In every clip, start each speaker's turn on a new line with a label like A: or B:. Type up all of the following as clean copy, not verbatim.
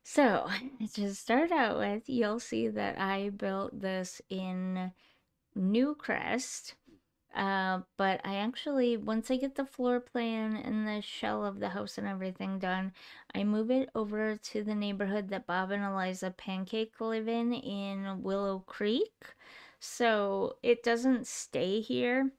A: So, to start out with, you'll see that I built this in Newcrest. But I actually, once I get the floor plan and the shell of the house and everything done, I move it over to the neighborhood that Bob and Eliza Pancake live in Willow Creek. So it doesn't stay here.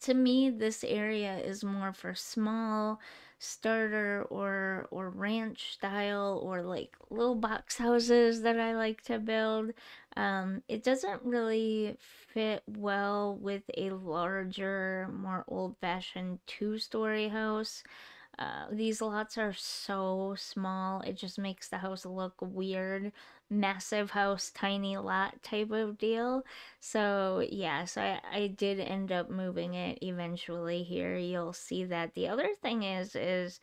A: To me, this area is more for small starter or ranch style or like little box houses that I like to build. It doesn't really fit well with a larger, more old-fashioned two-story house. These lots are so small, it just makes the house look weird. Massive house, tiny lot type of deal. So, yeah, so I did end up moving it eventually here. You'll see that. The other thing is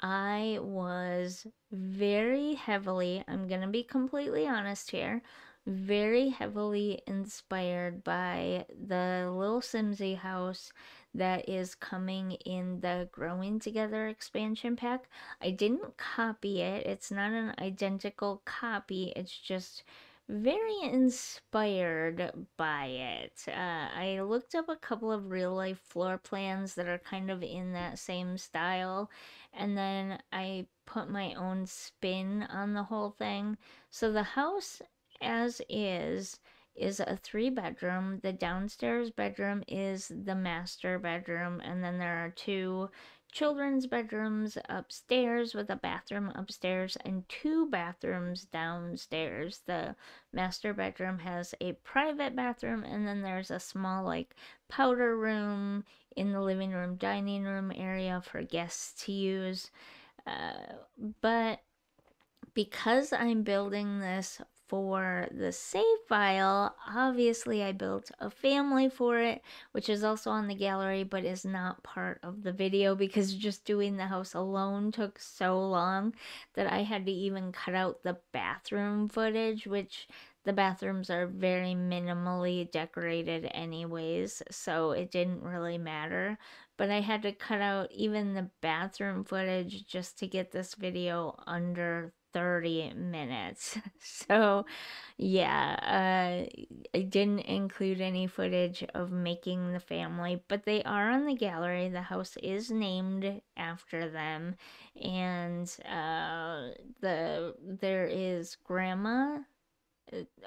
A: I was very heavily, I'm gonna be completely honest here, very heavily inspired by the Little Simsy house that is coming in the Growing Together expansion pack. I didn't copy it, it's not an identical copy, it's just very inspired by it. I looked up a couple of real life floor plans that are kind of in that same style, and then I put my own spin on the whole thing. So the house as is a three bedroom. The downstairs bedroom is the master bedroom, and then there are two children's bedrooms upstairs with a bathroom upstairs and two bathrooms downstairs. The master bedroom has a private bathroom, and then there's a small, like, powder room in the living room, dining room area for guests to use. Uh, but because I'm building this for the save file, obviously I built a family for it, which is also on the gallery but is not part of the video because just doing the house alone took so long that I had to even cut out the bathroom footage, which the bathrooms are very minimally decorated anyways, so it didn't really matter. But I had to cut out even the bathroom footage just to get this video under 30 minutes. So, yeah, I didn't include any footage of making the family, but they are on the gallery. The house is named after them, and there is grandma,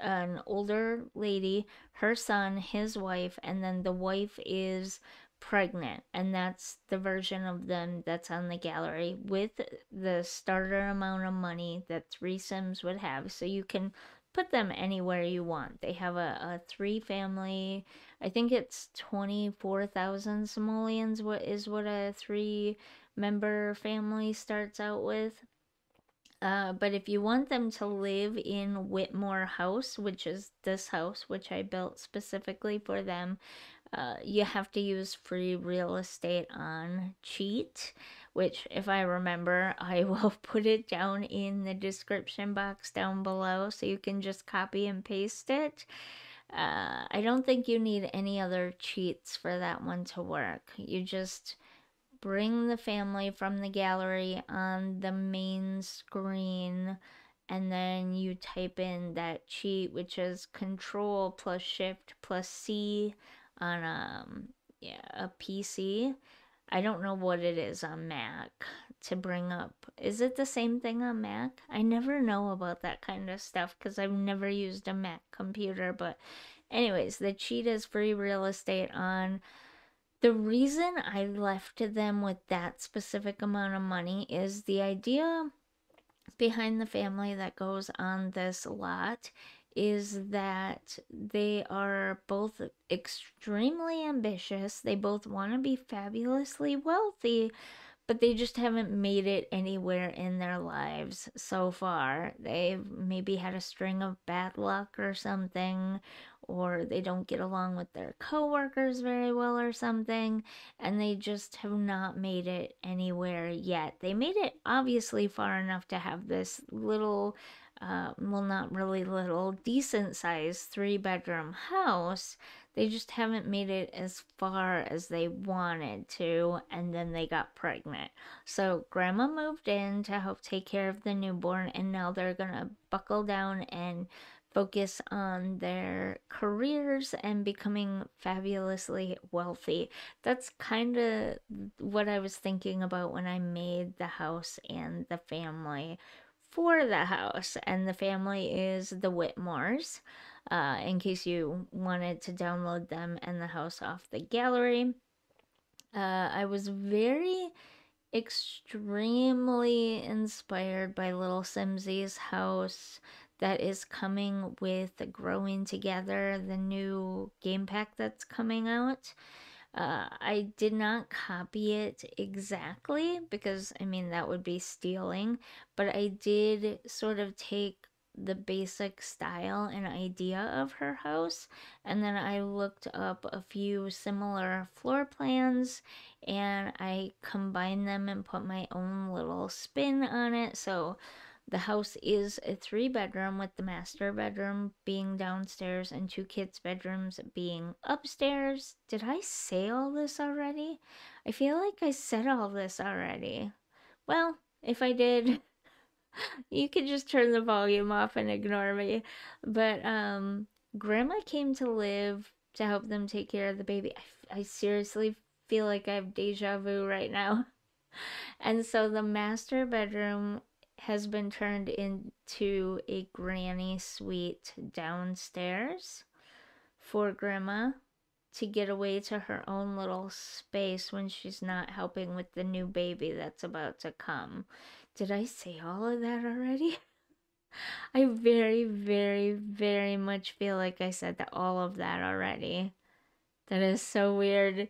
A: an older lady, her son, his wife, and then the wife is pregnant, and that's the version of them that's on the gallery with the starter amount of money that three Sims would have. So you can put them anywhere you want. They have a three family, I think it's 24,000 simoleons, what is what a three member family starts out with. But if you want them to live in Whitmore House, which is this house, which I built specifically for them, you have to use free real estate on Cheat, which, if I remember, I will put it down in the description box down below so you can just copy and paste it. I don't think you need any other cheats for that one to work. You just bring the family from the gallery on the main screen, and then you type in that cheat, which is Control plus Shift plus C on yeah, a PC. I don't know what it is on Mac to bring up. Is it the same thing on Mac? I never know about that kind of stuff because I've never used a Mac computer. But anyways, the cheat is free real estate on. The reason I left them with that specific amount of money is the idea behind the family that goes on this lot is that they are both extremely ambitious. They both want to be fabulously wealthy, but they just haven't made it anywhere in their lives so far. They've maybe had a string of bad luck or something, or they don't get along with their coworkers very well or something, and they just have not made it anywhere yet. They made it obviously far enough to have this little, well, not really little, decent sized three bedroom house They just haven't made it as far as they wanted to, and then they got pregnant. So grandma moved in to help take care of the newborn, and now they're gonna buckle down and focus on their careers and becoming fabulously wealthy. That's kind of what I was thinking about when I made the house and the family for the house. And the family is the Whitmores, in case you wanted to download them and the house off the gallery. I was very extremely inspired by Little Simsy's house that is coming with Growing Together, the new game pack that's coming out. I did not copy it exactly because, I mean, that would be stealing, but I did sort of take the basic style and idea of her house, and then I looked up a few similar floor plans and I combined them and put my own little spin on it. So the house is a 3 bedroom with the master bedroom being downstairs and 2 kids' bedrooms being upstairs. Did I say all this already? I feel like I said all this already. Well, if I did, you could just turn the volume off and ignore me. But grandma came to live to help them take care of the baby. I seriously feel like I have deja vu right now. And so the master bedroom has been turned into a granny suite downstairs for grandma to get away to her own little space when she's not helping with the new baby that's about to come. Did I say all of that already? I very, very, very much feel like I said all of that already. That is so weird.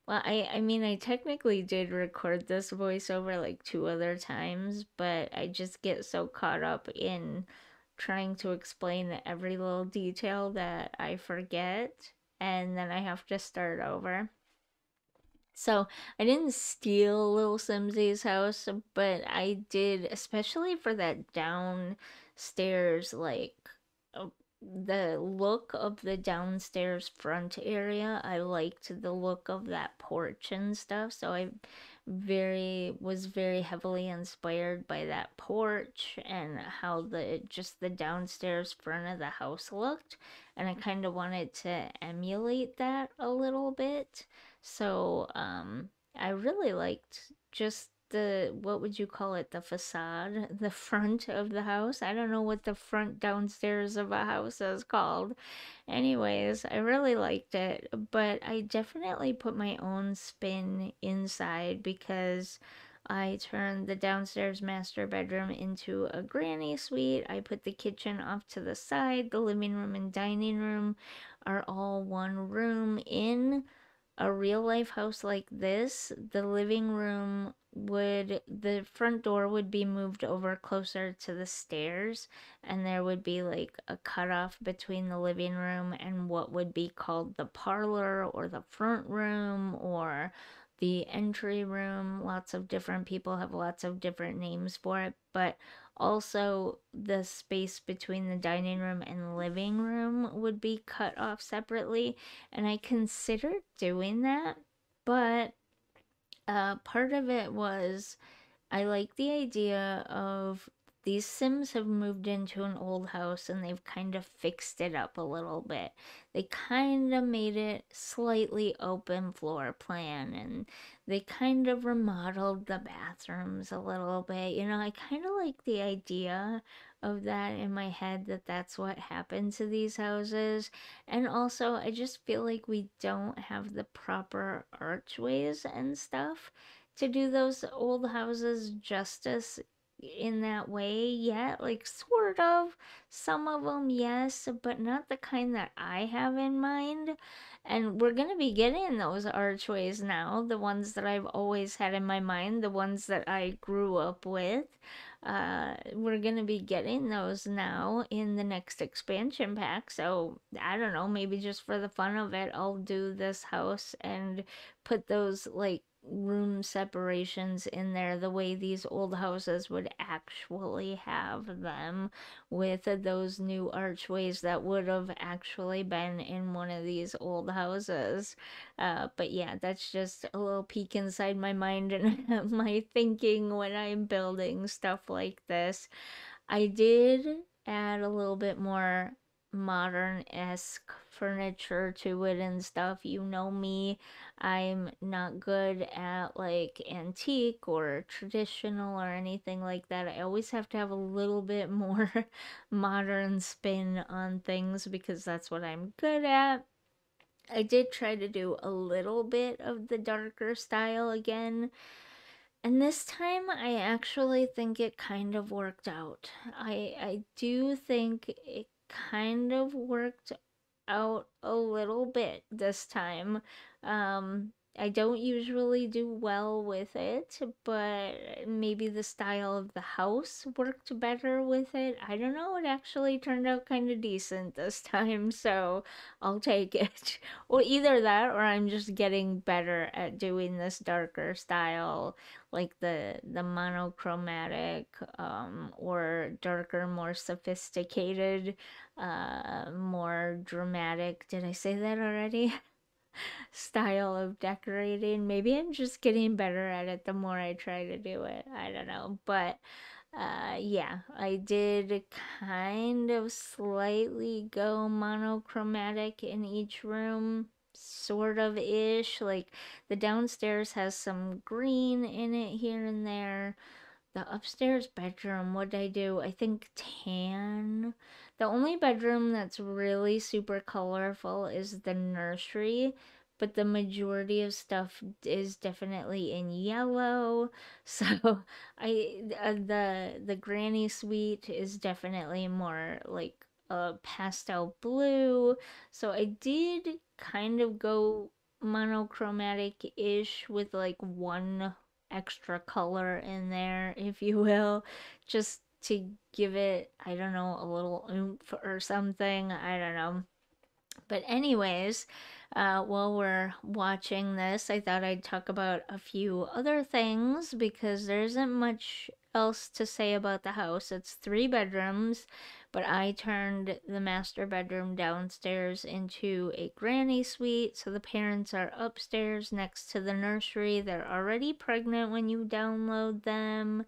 A: Well, I mean, I technically did record this voiceover like 2 other times, but I just get so caught up in trying to explain every little detail that I forget, and then I have to start over. So I didn't steal Little Simsy's house, but I did, especially for that downstairs, like uh, the look of the downstairs front area. I liked the look of that porch and stuff, so I very was very heavily inspired by that porch and how the downstairs front of the house looked, and I kind of wanted to emulate that a little bit. So, I really liked just the, what would you call it, the facade, the front of the house. I don't know what the front downstairs of a house is called. Anyways, I really liked it, but I definitely put my own spin inside because I turned the downstairs master bedroom into a granny suite. I put the kitchen off to the side. The living room and dining room are all one room in a real life house like this. The living room would, the front door would be moved over closer to the stairs, and there would be like a cutoff between the living room and what would be called the parlor or the front room or the entry room. Lots of different people have lots of different names for it, but also the space between the dining room and living room would be cut off separately, and I considered doing that, but part of it was I like the idea of these Sims have moved into an old house and they've kind of fixed it up a little bit. They kind of made it slightly open floor plan and they kind of remodeled the bathrooms a little bit. You know, I kind of like the idea of that in my head, that that's what happened to these houses. And also, I just feel like we don't have the proper archways and stuff to do those old houses justice in that way yet. Like, sort of. Some of them, yes, but not the kind that I have in mind. And we're gonna be getting those archways now, the ones that I've always had in my mind, the ones that I grew up with. We're gonna be getting those now in the next expansion pack. So I don't know, maybe just for the fun of it, I'll do this house and put those like room separations in there the way these old houses would actually have them, with those new archways that would have actually been in one of these old houses. But yeah, that's just a little peek inside my mind and my thinking when I'm building stuff like this. I did add a little bit more modern-esque furniture to it and stuff. You know me, I'm not good at like antique or traditional or anything like that. I always have to have a little bit more modern spin on things because that's what I'm good at. I did try to do a little bit of the darker style again, and this time I actually think it kind of worked out. I do think it kind of worked out a little bit this time. I don't usually do well with it, but maybe the style of the house worked better with it. I don't know. It actually turned out kind of decent this time, so I'll take it. Or either that, or I'm just getting better at doing this darker style, like the monochromatic, or darker, more sophisticated, more dramatic. Did I say that already? Style of decorating. Maybe I'm just getting better at it the more I try to do it. I don't know. But yeah, I did kind of slightly go monochromatic in each room. Sort of ish. Like the downstairs has some green in it here and there. The upstairs bedroom, what did I do? I think tan. The only bedroom that's really super colorful is the nursery, but the majority of stuff is definitely in yellow. So the granny suite is definitely more like a pastel blue. So I did kind of go monochromatic-ish with like one extra color in there, if you will, just to give it, I don't know, a little oomph or something. I don't know. But, anyways, while we're watching this, I thought I'd talk about a few other things because there isn't much else to say about the house. It's 3 bedrooms, but I turned the master bedroom downstairs into a granny suite. So the parents are upstairs next to the nursery. They're already pregnant when you download them.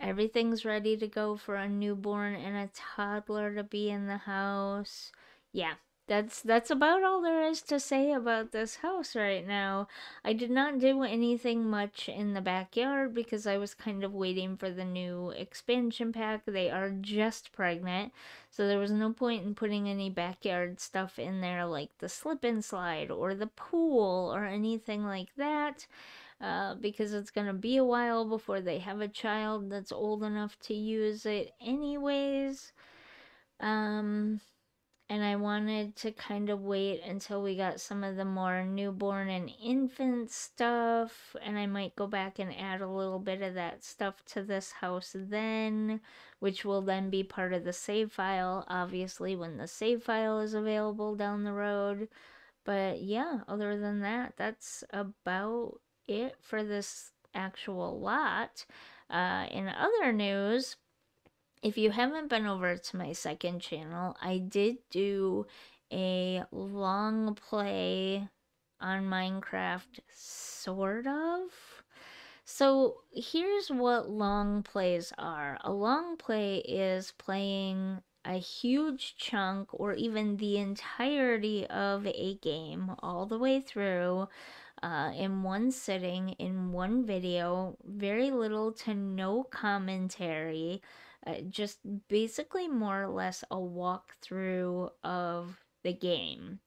A: Everything's ready to go for a newborn and a toddler to be in the house. Yeah, that's about all there is to say about this house right now. I did not do anything much in the backyard because I was kind of waiting for the new expansion pack. They are just pregnant, so there was no point in putting any backyard stuff in there like the slip and slide or the pool or anything like that. Because it's gonna be a while before they have a child that's old enough to use it, anyways. Um, and I wanted to kind of wait until we got some of the more newborn and infant stuff, and I might go back and add a little bit of that stuff to this house then, which will then be part of the save file, obviously, when the save file is available down the road. But yeah, other than that, that's about it for this actual lot. In other news, if you haven't been over to my second channel, I did do a long play on Minecraft, sort of. So here's what long plays are. A long play is playing a huge chunk or even the entirety of a game all the way through, in one sitting, in one video, very little to no commentary, just basically more or less a walkthrough of the game.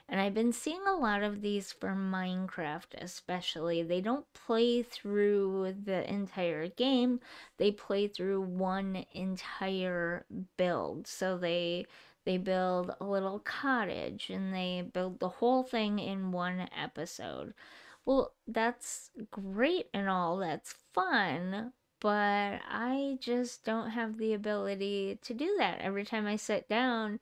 A: And I've been seeing a lot of these for Minecraft, especially. They don't play through the entire game, they play through one entire build. So they build a little cottage and they build the whole thing in one episode. Well, that's great and all, that's fun, but I just don't have the ability to do that. Every time I sit down,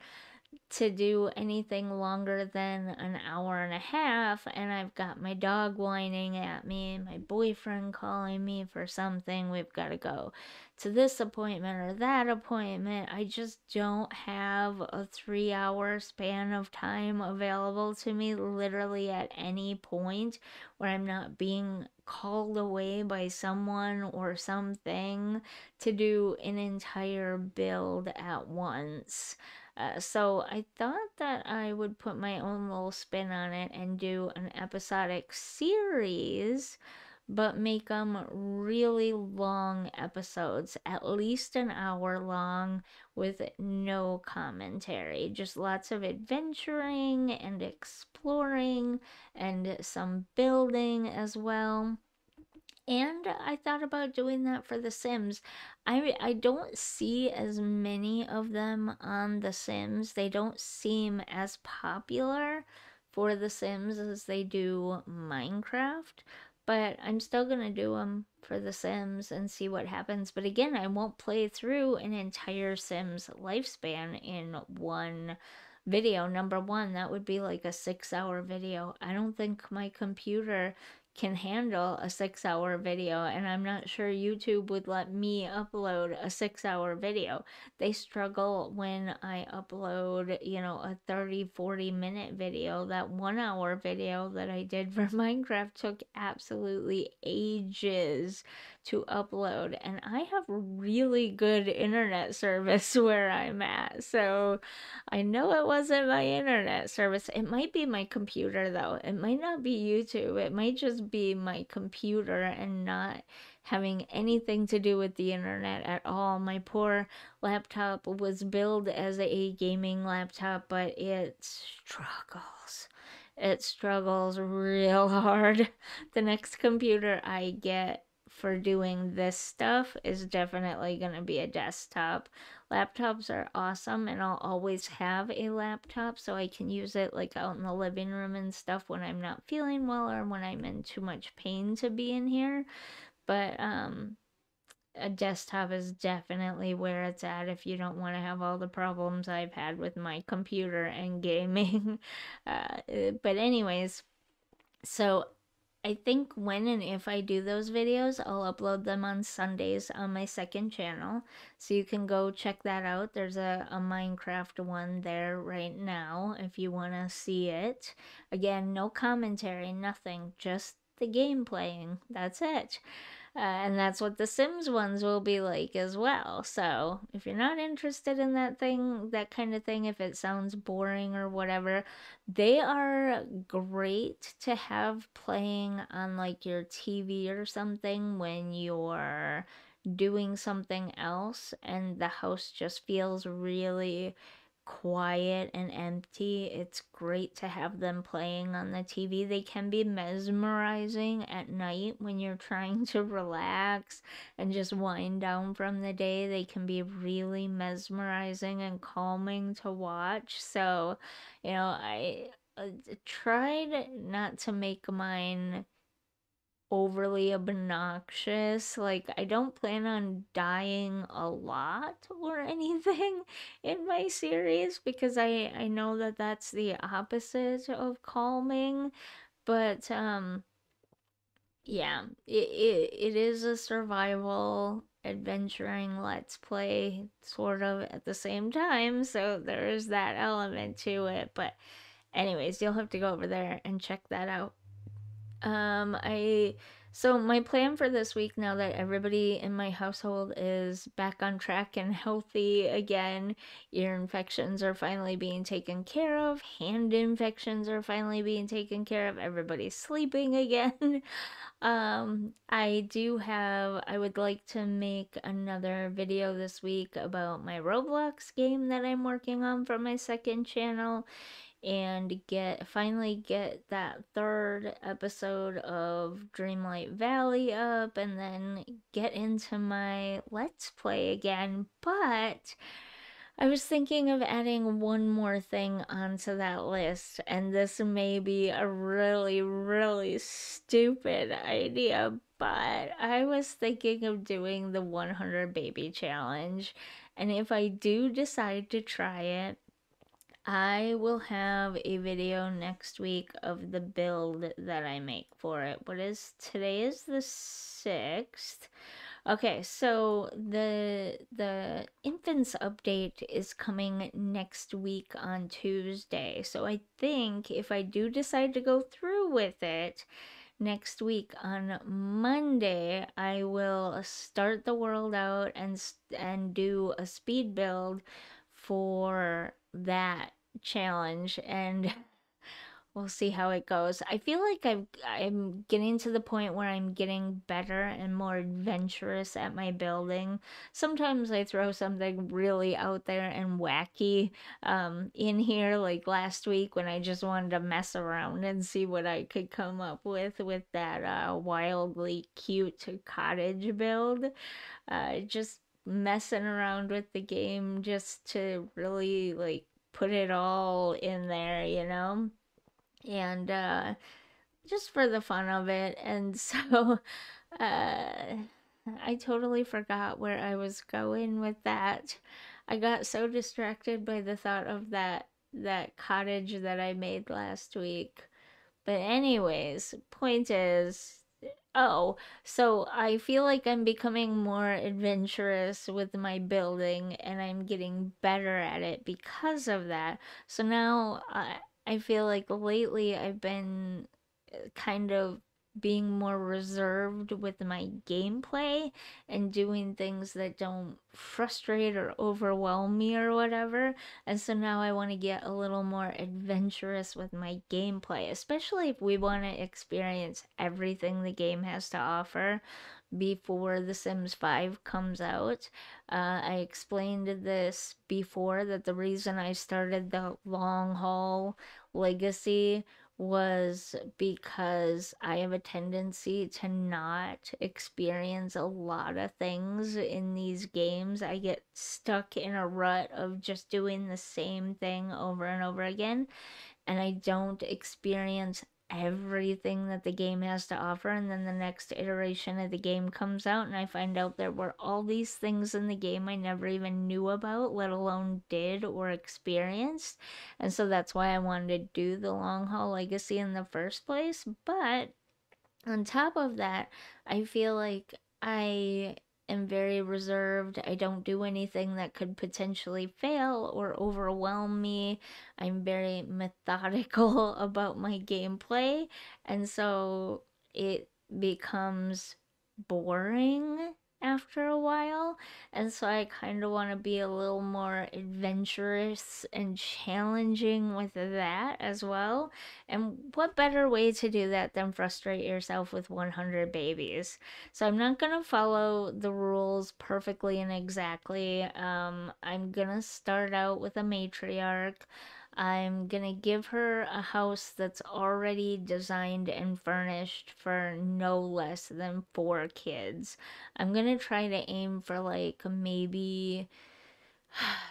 A: to do anything longer than an hour and a half, and I've got my dog whining at me, my boyfriend calling me for something, we've got to go to this appointment or that appointment. I just don't have a 3 hour span of time available to me literally at any point where I'm not being called away by someone or something to do an entire build at once. So I thought that I would put my own little spin on it and do an episodic series, but make them really long episodes, at least an hour long, with no commentary. Just lots of adventuring and exploring and some building as well. And I thought about doing that for The Sims. I don't see as many of them on The Sims. They don't seem as popular for The Sims as they do Minecraft. But I'm still gonna do them for The Sims and see what happens. But again, I won't play through an entire Sims lifespan in one video. Number one, that would be like a 6 hour video. I don't think my computer can handle a 6 hour video, and I'm not sure YouTube would let me upload a 6 hour video. They struggle when I upload, a 30-40 minute video. That 1 hour video that I did for Minecraft took absolutely ages to upload, and I have really good internet service where I'm at, so I know it wasn't my internet service. It might be my computer, though. It might not be YouTube. It might just be my computer and not having anything to do with the internet at all. My poor laptop was billed as a gaming laptop, but it struggles. It struggles real hard. The next computer I get for doing this stuff is definitely going to be a desktop. Laptops are awesome, and I'll always have a laptop so I can use it like out in the living room and stuff when I'm not feeling well or when I'm in too much pain to be in here. But a desktop is definitely where it's at if you don't want to have all the problems I've had with my computer and gaming. But anyways, so I think when and if I do those videos, I'll upload them on Sundays on my second channel. So you can go check that out. There's a Minecraft one there right now if you want to see it. Again, no commentary, nothing, just the game playing. That's it. And that's what the Sims ones will be like as well. So if you're not interested in that kind of thing, if it sounds boring or whatever, they are great to have playing on like your TV or something when you're doing something else and the house just feels really quiet and empty. It's great to have them playing on the TV. They can be mesmerizing at night when you're trying to relax and just wind down from the day. They can be really mesmerizing and calming to watch. So, I tried not to make mine overly obnoxious. Like, I don't plan on dying a lot or anything in my series because I know that that's the opposite of calming. But yeah, it is a survival adventuring let's play sort of at the same time, so there is that element to it. But anyways, you'll have to go over there and check that out. I so my plan for this week, now that everybody in my household is back on track and healthy again, ear infections are finally being taken care of, hand infections are finally being taken care of, everybody's sleeping again. I would like to make another video this week about my Roblox game that I'm working on for my second channel and finally get that third episode of Dreamlight Valley up and then get into my Let's Play again. But I was thinking of adding one more thing onto that list, and this may be a really, really stupid idea, but I was thinking of doing the 100 baby challenge. And if I do decide to try it, I will have a video next week of the build that I make for it. What is today is the 6th. Okay, so the infants update is coming next week on Tuesday. So I think if I do decide to go through with it, next week on Monday, I will start the world out and do a speed build for that challenge, and we'll see how it goes. I feel like I'm getting to the point where I'm getting better and more adventurous at my building. Sometimes I throw something really out there and wacky in here, like last week when I just wanted to mess around and see what I could come up with that wildly cute cottage build. Just messing around with the game just to really like put it all in there, you know? And just for the fun of it. And so uh, I totally forgot where I was going with that. I got so distracted by the thought of that cottage that I made last week. But anyways, point is, oh, so I feel like I'm becoming more adventurous with my building and I'm getting better at it because of that. So now I feel like lately I've been kind of being more reserved with my gameplay and doing things that don't frustrate or overwhelm me or whatever. And so now I want to get a little more adventurous with my gameplay, especially if we want to experience everything the game has to offer before The Sims 5 comes out. I explained this before that the reason I started the long haul legacy was because I have a tendency to not experience a lot of things in these games. I get stuck in a rut of just doing the same thing over and over again, and I don't experience everything that the game has to offer. And then the next iteration of the game comes out, and I find out there were all these things in the game I never even knew about, let alone did or experienced. And so that's why I wanted to do the long haul legacy in the first place. But on top of that, I feel like I am very reserved. I don't do anything that could potentially fail or overwhelm me. I'm very methodical about my gameplay, and so it becomes boring after a while. And so I kind of want to be a little more adventurous and challenging with that as well. And what better way to do that than frustrate yourself with 100 babies? So I'm not going to follow the rules perfectly and exactly. I'm going to start out with a matriarch. I'm gonna give her a house that's already designed and furnished for no less than 4 kids. I'm gonna try to aim for like maybe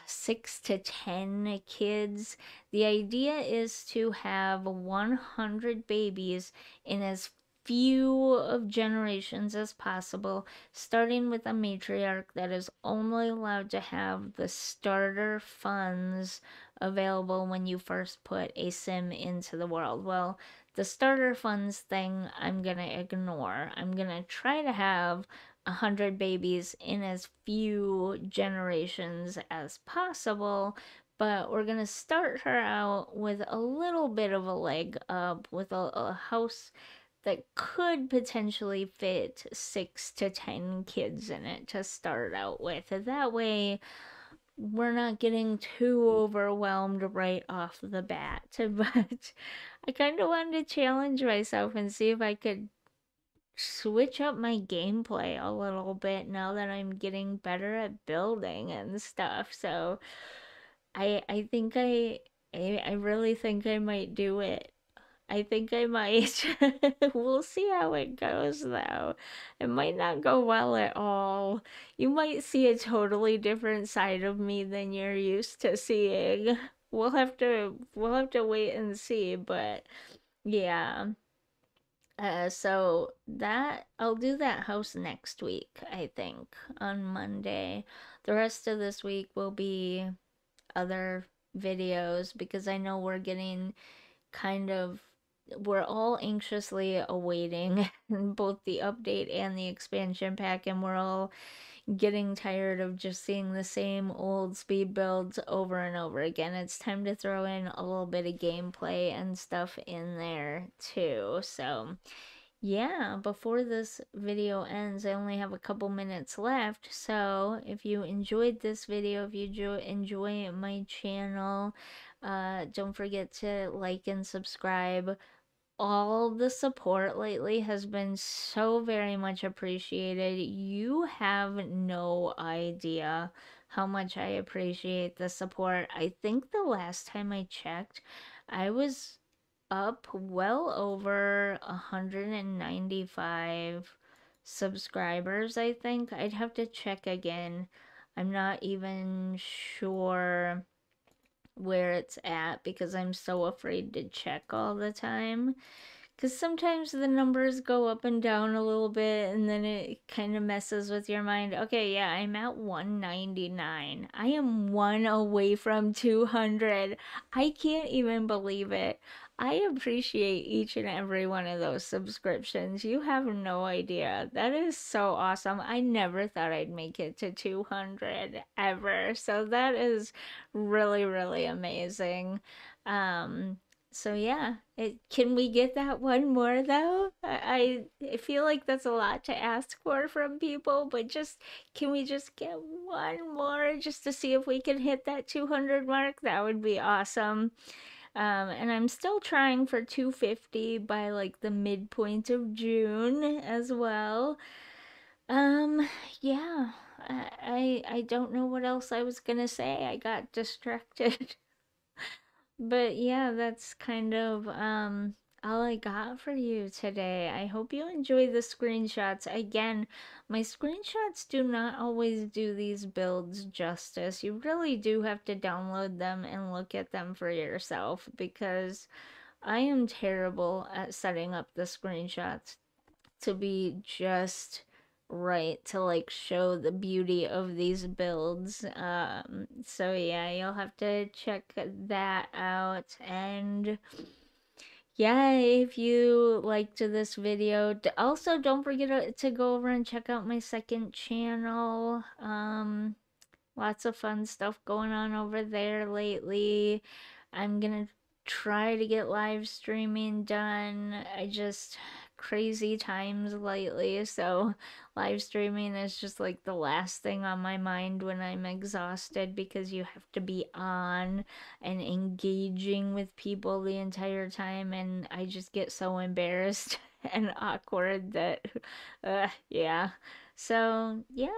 A: 6 to 10 kids. The idea is to have 100 babies in as few of generations as possible, starting with a matriarch that is only allowed to have the starter funds available when you first put a sim into the world. Well, the starter funds thing I'm gonna ignore. I'm gonna try to have 100 babies in as few generations as possible, but we're gonna start her out with a little bit of a leg up with a house that could potentially fit 6 to 10 kids in it to start out with. That way, we're not getting too overwhelmed right off the bat. But I kind of wanted to challenge myself and see if I could switch up my gameplay a little bit now that I'm getting better at building and stuff. So I think I really think I might do it. I think I might. We'll see how it goes though. It might not go well at all. You might see a totally different side of me than you're used to seeing. We'll have to wait and see, but yeah. So that I'll do that house next week, I think, on Monday. The rest of this week will be other videos because I know we're getting kind of we're all anxiously awaiting both the update and the expansion pack, and we're all getting tired of just seeing the same old speed builds over and over again. It's time to throw in a little bit of gameplay and stuff in there too. So, yeah, before this video ends, I only have a couple minutes left. So, if you enjoyed this video, if you enjoy my channel, don't forget to like and subscribe. All the support lately has been so very much appreciated. You have no idea how much I appreciate the support. I think the last time I checked, I was up well over 195 subscribers, I think. I'd have to check again. I'm not even sure where it's at because I'm so afraid to check all the time. Because sometimes the numbers go up and down a little bit and then it kind of messes with your mind. Okay, yeah, I'm at 199. I am one away from 200. I can't even believe it. I appreciate each and every one of those subscriptions. You have no idea. That is so awesome. I never thought I'd make it to 200 ever. So that is really, really amazing. Um, so yeah, can we get that one more though? I feel like that's a lot to ask for from people, but just can we just get one more just to see if we can hit that 200 mark? That would be awesome. And I'm still trying for 250 by like the midpoint of June as well. Um, yeah, I don't know what else I was gonna say. I got distracted. But yeah, that's kind of all I got for you today. I hope you enjoy the screenshots. Again, my screenshots do not always do these builds justice. You really do have to download them and look at them for yourself because I am terrible at setting up the screenshots to be just right to like show the beauty of these builds. So yeah, you'll have to check that out. And yeah, if you liked this video, also don't forget to go over and check out my second channel. Lots of fun stuff going on over there lately. I'm gonna try to get live streaming done. I just crazy times lately, so live streaming is just like the last thing on my mind when I'm exhausted because you have to be on and engaging with people the entire time, and I just get so embarrassed and awkward that, yeah. So, yeah,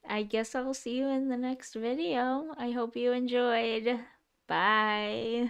A: I guess I'll see you in the next video. I hope you enjoyed. Bye.